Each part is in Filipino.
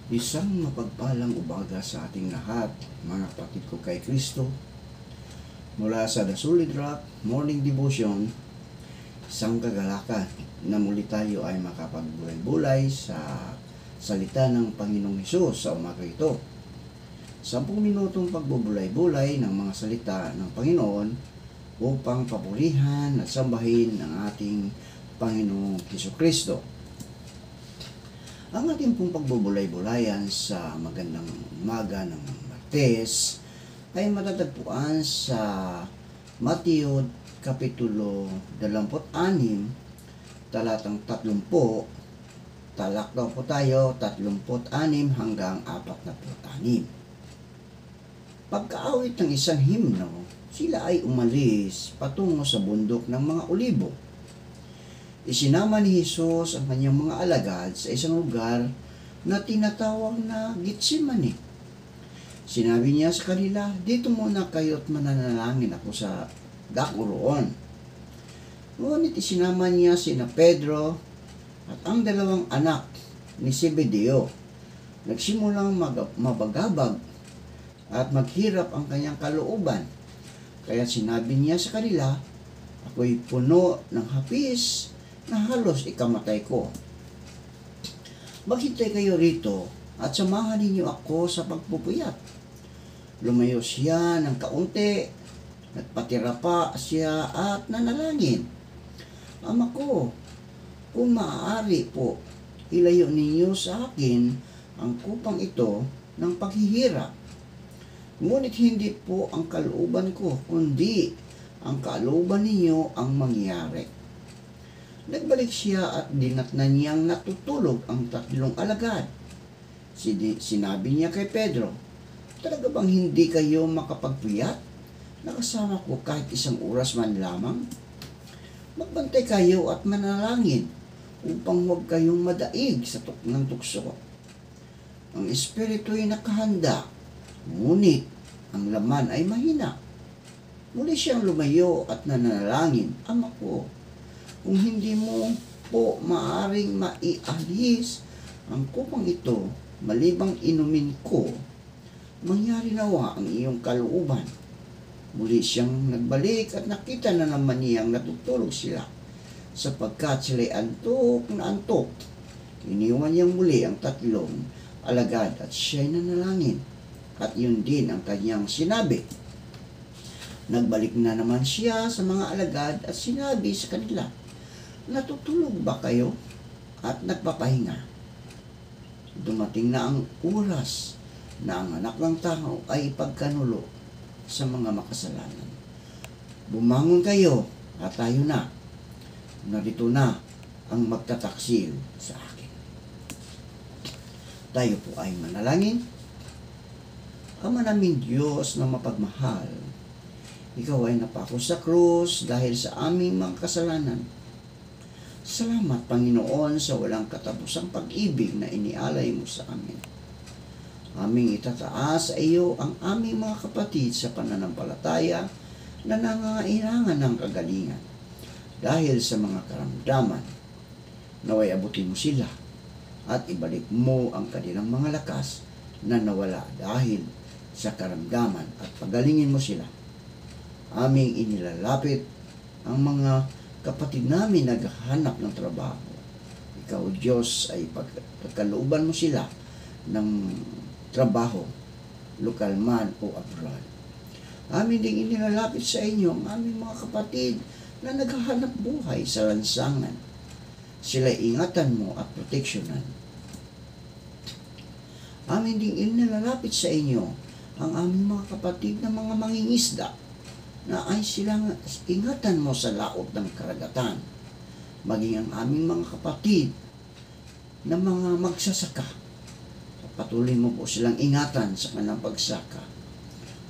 Isang mapagpalang umaga sa ating lahat, mga kapatid ko kay Kristo. Mula sa The Solid Rock Morning Devotion, isang kagalakan na muli tayo ay makapagbulay-bulay sa salita ng Panginoong Hesus sa umaga ito. 10 minutong pagbubulay-bulay ng mga salita ng Panginoon upang papurihan at sambahin ang ating Panginoong Hesukristo. Ang ating pong pagbubulay-bulayan sa magandang umaga ng Martes ay matatagpuan sa Mateo Kapitulo 26, talatang 30, talakdaw po tayo 36 hanggang 46. Pagkaawit ng isang himno, sila ay umalis patungo sa bundok ng mga Olibo. Isinama ni Jesus ang kanyang mga alagad sa isang lugar na tinatawag na Getsemani. Sinabi niya sa kanila, "Dito muna kayo at mananalangin ako sa dako roon." Ngunit isinama niya sina Pedro at ang dalawang anak ni Zebedeo. Nagsimulang mabagabag at maghirap ang kanyang kalooban. Kaya sinabi niya sa kanila, "Ako'y puno ng hapis na halos ikamatay ko. Maghintay kayo rito at samahan ninyo ako sa pagpupuyat." Lumayo siya ng kaunti, nagpatira pa siya at nanalangin, "Ama ko, kung maaari po, ilayo ninyo sa akin ang kupang ito ng paghihirap. Ngunit hindi po ang kalooban ko, kundi ang kalooban ninyo ang mangyari." Nagbalik siya at dinatnan niyang natutulog ang 3 alagad. Sinabi niya kay Pedro, "Talaga bang hindi kayo makapagpuyat? Nakasama ko kahit 1 oras man lamang? Magbantay kayo at manalangin upang huwag kayong madaig sa ng tukso. Ang espiritu ay nakahanda, ngunit ang laman ay mahina." Muli siyang lumayo at nanalangin, "Ama ko, kung hindi mo po maaring maialis ang kupang ito, malibang inumin ko, mangyari nawa ang iyong kalooban." Muli siyang nagbalik at nakita na naman niyang natutulog sila, sapagkat sila'y antok na antok. Iniwan niyang muli ang 3 alagad at siya'y nanalangin, at yun din ang kanyang sinabi. Nagbalik na naman siya sa mga alagad at sinabi sa kanila, "Natutulog ba kayo at nagpapahinga? Dumating na ang oras na ang anak ng tao ay ipagkanulo sa mga makasalanan. Bumangon kayo at tayo na. Narito na ang magtataksil sa akin." Tayo po ay manalangin. Ama naming Diyos na mapagmahal, Ikaw ay napako sa krus dahil sa aming mga kasalanan. Salamat, Panginoon, sa walang katapusang pag-ibig na inialay mo sa amin. Aming itataas sa iyo ang aming mga kapatid sa pananampalataya na nangangailangan ng kagalingan dahil sa mga karamdaman. Naway abutin mo sila at ibalik mo ang kanilang mga lakas na nawala dahil sa karamdaman at pagalingin mo sila. Aming inilalapit ang mga kapatid namin naghahanap ng trabaho. Ikaw, Diyos, ay pagkalooban mo sila ng trabaho, lokal man o abroad. Amin ding inilalapit sa inyo ang aming mga kapatid na naghahanap buhay sa lansangan. Sila ingatan mo at proteksyonan. Amin ding inilalapit sa inyo ang aming mga kapatid na mga mangingisda na ay silang ingatan mo sa laot ng karagatan, maging ang aming mga kapatid na mga magsasaka. Patuloy mo po silang ingatan sa kanilang pagsaka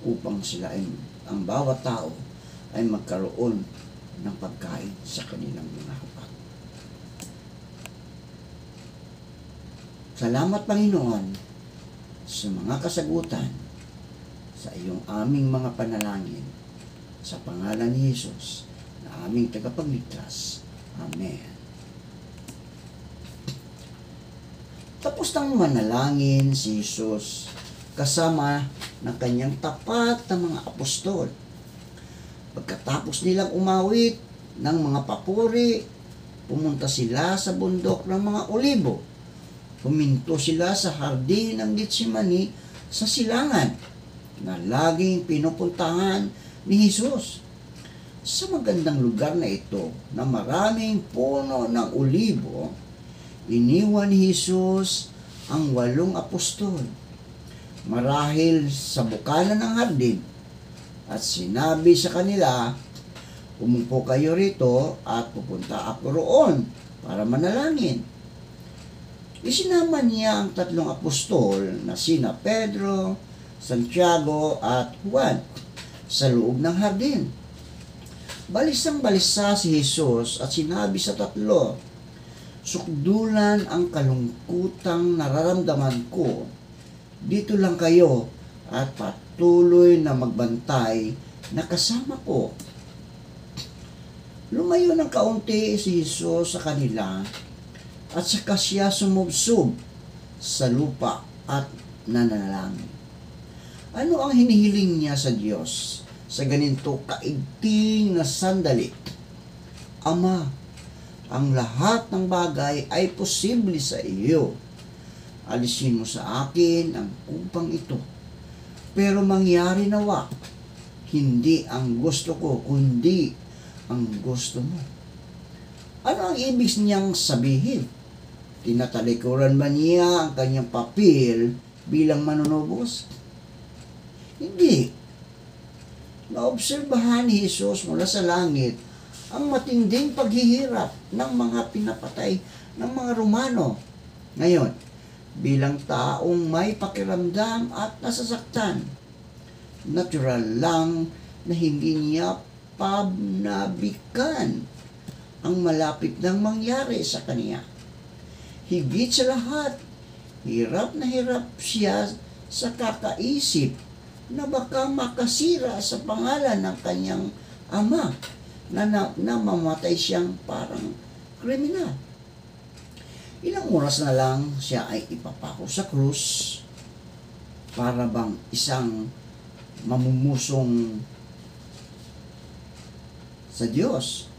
upang sila ay, ang bawat tao ay magkaroon ng pagkain sa kanilang mga hapag. Salamat, Panginoon, sa mga kasagutan sa iyong aming mga panalangin. Sa pangalan ni Jesus na aming tagapagligtas. Amen. Tapos nang manalangin si Jesus kasama ng kanyang tapat na mga apostol. Pagkatapos nilang umawit ng mga papuri, pumunta sila sa bundok ng mga olibo. Huminto sila sa hardin ng Getsemani sa silangan na laging pinupuntahan ni Jesus. Sa magandang lugar na ito na maraming puno ng olibo, iniwan ni Jesus ang 8 apostol marahil sa bukana ng hardin at sinabi sa kanila, umupo kayo rito at pupunta ako roon para manalangin. Isinama niya ang 3 apostol na sina Pedro, Santiago at Juan sa loob ng hardin. Balisang-balisa si Jesus at sinabi sa 3, sukdulan ang kalungkutang nararamdaman ko. Dito lang kayo at patuloy na magbantay na kasama ko. Lumayo ng kaunti si Jesus sa kanila at saka siya sumubsob sa lupa at nanalangin. Ano ang hinihiling niya sa Diyos sa ganito kaigting na sandali? Ama, ang lahat ng bagay ay posible sa iyo. Alisin mo sa akin ang upang ito. Pero mangyari nawa, hindi ang gusto ko, kundi ang gusto mo. Ano ang ibig niyang sabihin? Tinatalikuran ba niya ang kanyang papel bilang manunubos? Hindi. Naobserbahan ni Jesus mula sa langit ang matinding paghihirap ng mga pinapatay ng mga Romano. Ngayon, bilang taong may pakiramdam at nasasaktan, natural lang na hindi niya pabnabikan ang malapit nang mangyari sa kanya. Higit sa lahat, hirap na hirap siya sa kakaisip na baka makasira sa pangalan ng kanyang ama na mamatay siyang parang kriminal. Ilang oras na lang siya ay ipapako sa krus para bang isang mamumusong sa Diyos.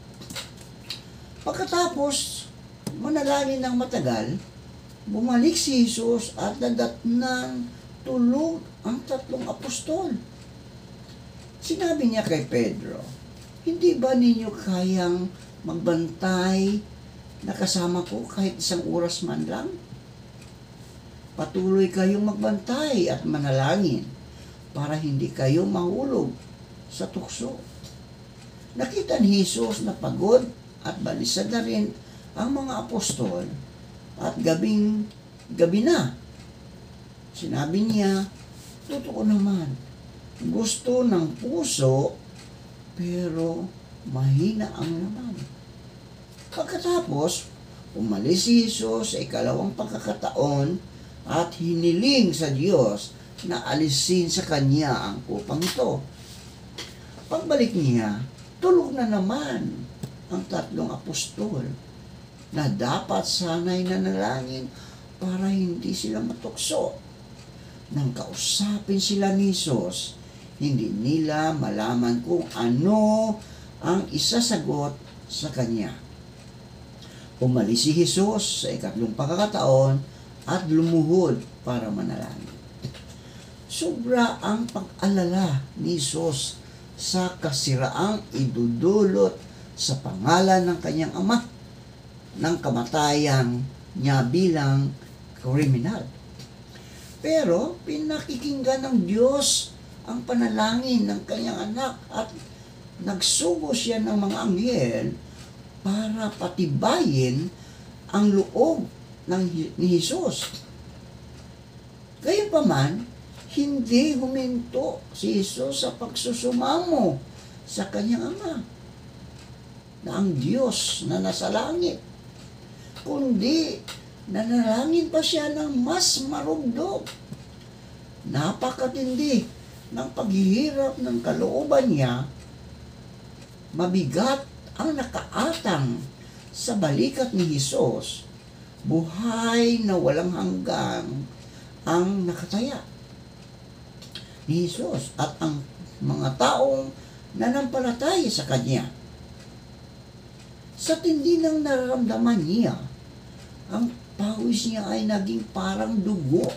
Pagkatapos manalangin ng matagal, bumalik si Jesus at nadatnang tulog ang 3 apostol. Sinabi niya kay Pedro, hindi ba ninyo kayang magbantay na kasama ko kahit 1 oras man lang? Patuloy kayong magbantay at manalangin para hindi kayo mahulog sa tukso. Nakita ni Jesus na pagod at balisa na rin ang mga apostol at gabi na. Sinabi niya, totoo naman, gusto ng puso pero mahina ang laman. Pagkatapos, umalis si Jesus sa 2 pagkakataon at hiniling sa Diyos na alisin sa kanya ang kupang ito. Pagbalik niya, tulog na naman ang 3 apostol na dapat sana'y nanalangin para hindi sila matukso. Nang kausapin sila ni Jesus, hindi nila malaman kung ano ang isasagot sa kanya. Umalis si Jesus sa 2 pagkakataon at lumuhod para manalangin. Sobra ang pag-alala ni Jesus sa kasiraang idudulot sa pangalan ng kanyang ama ng kamatayan niya bilang kriminal. Pero pinakikinggan ng Diyos ang panalangin ng kanyang anak at nagsugo siya ng mga anghel para patibayin ang loob ni Jesus. Gayunpaman, hindi huminto si Jesus sa pagsusumamo sa kanyang ama na ang Diyos na nasa langit, kundi nanalangin pa siya ng mas marugdog. Napakatindi ng paghihirap ng kalooban niya, mabigat ang nakaatang sa balikat ni Jesus buhay na walang hanggan ang nakataya ni Jesus at ang mga taong nanampalataya sa Kanya. Sa tindi ng nararamdaman niya, ang pawis niya ay naging parang dugo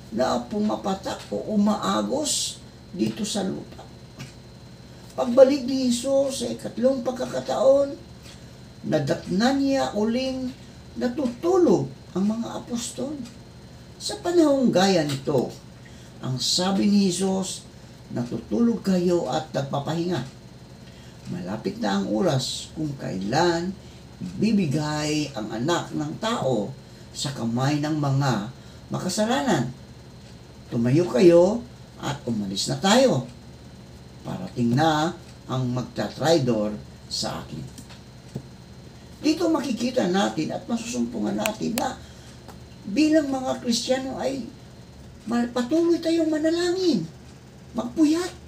na pumapatak o umaagos dito sa lupa. Pagbalik ni Jesus sa ikatlong pagkakataon, nadatnan niya uling natutulog ang mga apostol. Sa panahong gaya nito, ang sabi ni Jesus, natutulog kayo at nagpapahinga. Malapit na ang oras kung kailan ibibigay ang anak ng tao sa kamay ng mga makasalanan. Tumayo kayo at umalis na tayo. Parating na ang magtatraidor sa akin. Dito makikita natin at masusumpungan natin na bilang mga Kristiyano ay patuloy tayong manalangin, magpuyat.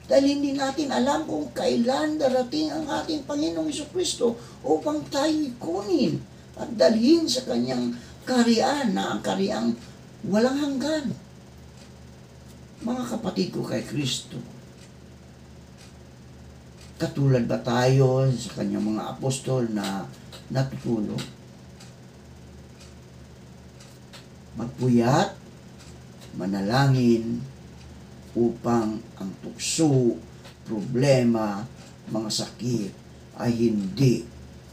Dahil hindi natin alam kung kailan darating ang ating Panginoong Jesucristo upang tayo kunin at dalhin sa Kanyang kaharian na ang kahariang walang hanggan. Mga kapatid ko kay Kristo, katulad ba tayo sa Kanyang mga apostol na natutulog? Magpuyat, manalangin, upang ang tukso, problema, mga sakit ay hindi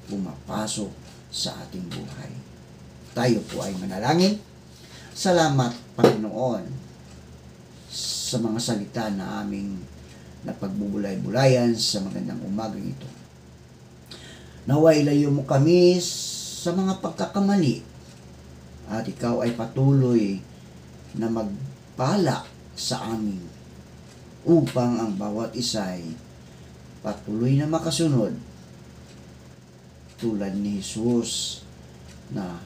pumapasok sa ating buhay. Tayo po ay manalangin. Salamat, Panginoon, sa mga salita na aming napagbubulay-bulayan sa magandang umagang ito. Naway ilayo mo kami sa mga pagkakamali at ikaw ay patuloy na magpala sa amin upang ang bawat isa'y patuloy na makasunod tulad ni Jesus na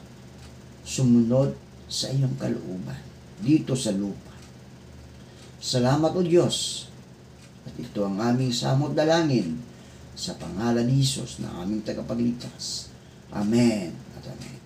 sumunod sa iyong kalooban dito sa lupa. Salamat o Diyos, at ito ang aming samot dalangin sa pangalan ni Jesus na aming tagapagligtas. Amen at amen.